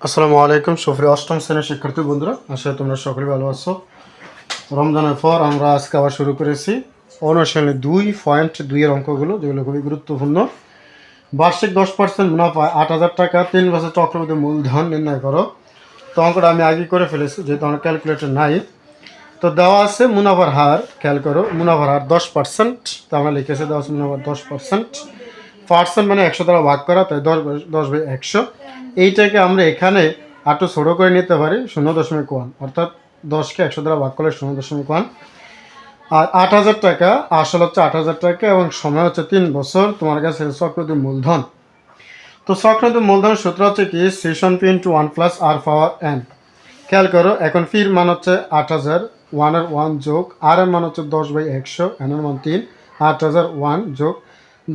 আসসালামু আলাইকুম সুপ্রিয় অষ্টম শ্রেণীর শিক্ষার্থী বন্ধুরা, আশা করি তোমরা সকলে ভালো আছো। রমজানের পর আমরা আজকে আবার শুরু করেছি অনুশীলনী 2.2 এর অঙ্কগুলো, যেগুলো খুবই গুরুত্বপূর্ণ। বার্ষিক 10% মুনাফা 8,000 টাকা, 3 বছর চক্রবৃদ্ধি মূলধন নির্ণয় করো। তো অঙ্কটা আমি আগে করে ফেলেছি, যেহেতু আমার ক্যালকুলেটর নাই। তো দেওয়া আছে মুনাফার হার, খেয়াল করো, মুনাফার হার 10%। তো আমরা লিখেছি দেওয়া আছে মুনাফার 10%। পার্সেন্ট মানে 100 দ্বারা ভাগ করা, তাই 10/100। এইটাকে আমরা এখানে একটু ছোটো করে নিতে পারি 0.1, অর্থাৎ 10কে 100 দ্বারা ভাগ করলে 0.1। আর 8,000 টাকা, আসল হচ্ছে 8,000 টাকা এবং সময় হচ্ছে 3 বছর। তোমার কাছে চক্রবৃদ্ধি মূলধন। তো চক্রবৃদ্ধি মূলধনের সূত্র হচ্ছে কি, সেশন পি ইন্টু 1 প্লাস আর পাওয়ার এন। খেয়াল করো, এখন ফির মান হচ্ছে 8,000, 1 যোগ আর এর মান হচ্ছে 10/100, এন এর মান 3, 8,000 1 যোগ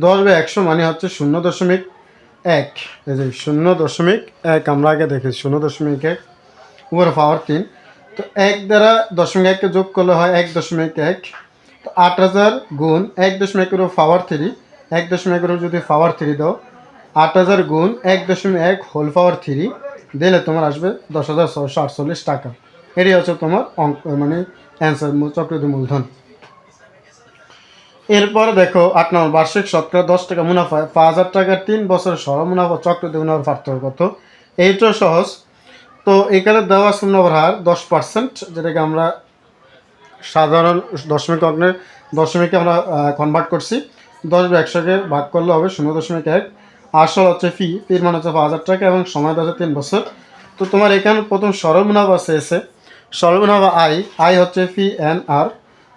10/100 মানে হচ্ছে 0.1। এই যে 0.1 আমরা আগে দেখেছি, 0.1 উপরে পাওয়ার 3। তো 1 দ্বারা 0.1কে যোগ করলে হয় 1.1। তো 8,000 গুণ 1.1 পাওয়ার 3, 1.1 যদি পাওয়ার 3 দাও, 8,000 গুণ 1.1 হোল পাওয়ার 3 দিলে তোমার আসবে 10,648 টাকা। এটি হচ্ছে তোমার অঙ্ক, মানে অ্যান্সার, চক্রবৃদ্ধি মূলধন। এরপর দেখো 8 নম্বর, বার্ষিক শতকরা 10 টাকা মুনাফা 5,000 টাকার 3 বছরের সরল মুনাফা চক্রবৃদ্ধি মুনাফার পার্থক্য কত? এইটাও সহজ। তো এখানে দেওয়া আছে মুনাফার হার 10%, যেটাকে আমরা সাধারণ দশমিকে আমরা কনভার্ট করছি। 10/100কে ভাগ করলে হবে 0.1। আসল হচ্ছে ফির মান হচ্ছে 5,000 টাকা এবং সময় আছে 3 বছর। তো তোমার এখানে প্রথম সরল মুনাফা এসে সরল মুনাফা আই হচ্ছে ফি এন আর।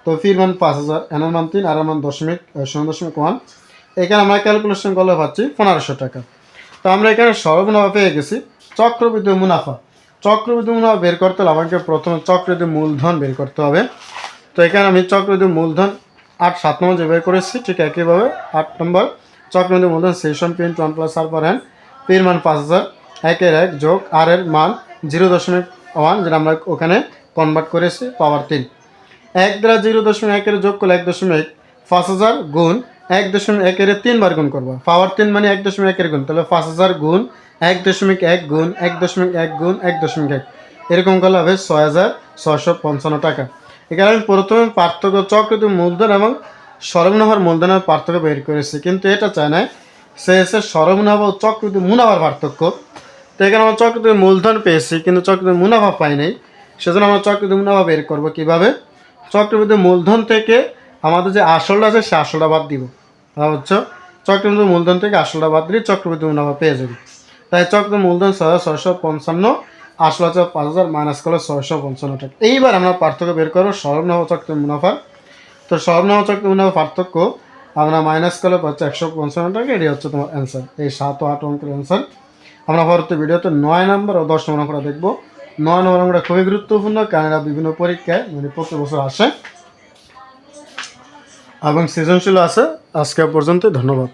তো ফির মান 5,000, এন এর মান 3, আর এর মান 0.1। এখানে আমরা ক্যালকুলেশন করলে পাচ্ছি 1,500 টাকা। তো আমরা এখানে সরল মুনাফা পেয়ে গেছি। চক্রবৃদ্ধি মুনাফা বের করতে হলে আমাকে প্রথমে চক্রবৃদ্ধি মূলধন বের করতে হবে। তো এখানে আমি চক্রবৃদ্ধি মূলধন 7 নম্বর যে বের করেছি, ঠিক একইভাবে 8 নম্বর চক্রবৃদ্ধি মূলধন সেশন পি ইন্টু 1 প্লাস আর পার এন। পির মান 5,000, 1 যোগ আর এর মান 0.1, যেটা আমরা ওখানে কনভার্ট করেছি পাওয়ার 3। 1 দ্বারা 0.1 যোগ করলে 1.5,000 গুণ 1.1 3 বার গুণ করবো, পাওয়ার 3 মানে 1.1 গুণ, তাহলে 5,000 গুণ 1.1 গুণ 1.1 গুণ 1.1, এরকম করলে হবে 6,655 টাকা। এখানে আমি প্রথমে পার্থক্য চক্রবৃদ্ধি মূলধন এবং সরল মুনাফার মূলধনের পার্থক্য বের করেছি, কিন্তু এটা চায় না, সে এসে সরল মুনাফা ও চক্রবৃদ্ধি মুনাফার পার্থক্য। তো এখানে আমরা চক্রবৃদ্ধি মূলধন পেয়েছি, কিন্তু চক্রবৃদ্ধি মুনাফা পাই নাই। সেজন্য আমরা চক্রবৃদ্ধি মুনাফা বের করবো কীভাবে? চক্রবৃদ্ধি মূলধন থেকে আমাদের যে আসলটা আছে সে আসলটা বাদ দিব। তাহলে হচ্ছে চক্রবৃদ্ধি মূলধন থেকে আসলটা বাদ দিলে চক্রবৃদ্ধি মুনাফা পেয়ে যাবে। তাই চক্রবৃদ্ধি মূলধন 6,655, আসল হচ্ছে 5,000, মাইনাস করলে 655 টাকা। এইবার আমরা পার্থক্য বের করবো সরল মুনাফা চক্রবৃদ্ধি মুনাফার। তো সরল মুনাফা চক্রবৃদ্ধি মুনাফার পার্থক্য আমরা মাইনাস করলে পাচ্ছি 155 টাকা। এটি হচ্ছে তোমার অ্যান্সার, এই 7 ও 8 অঙ্কের অ্যান্সার। আমরা পরবর্তী ভিডিওতে 9 নম্বর ও 10 নম্বর অঙ্কটা দেখবো। 9 নম্বর অঙ্কটা খুবই গুরুত্বপূর্ণ, কারণ এরা বিভিন্ন পরীক্ষায় মানে প্রতি বছর আসে এবং সৃজনশীল আছে। আজকে পর্যন্ত ধন্যবাদ।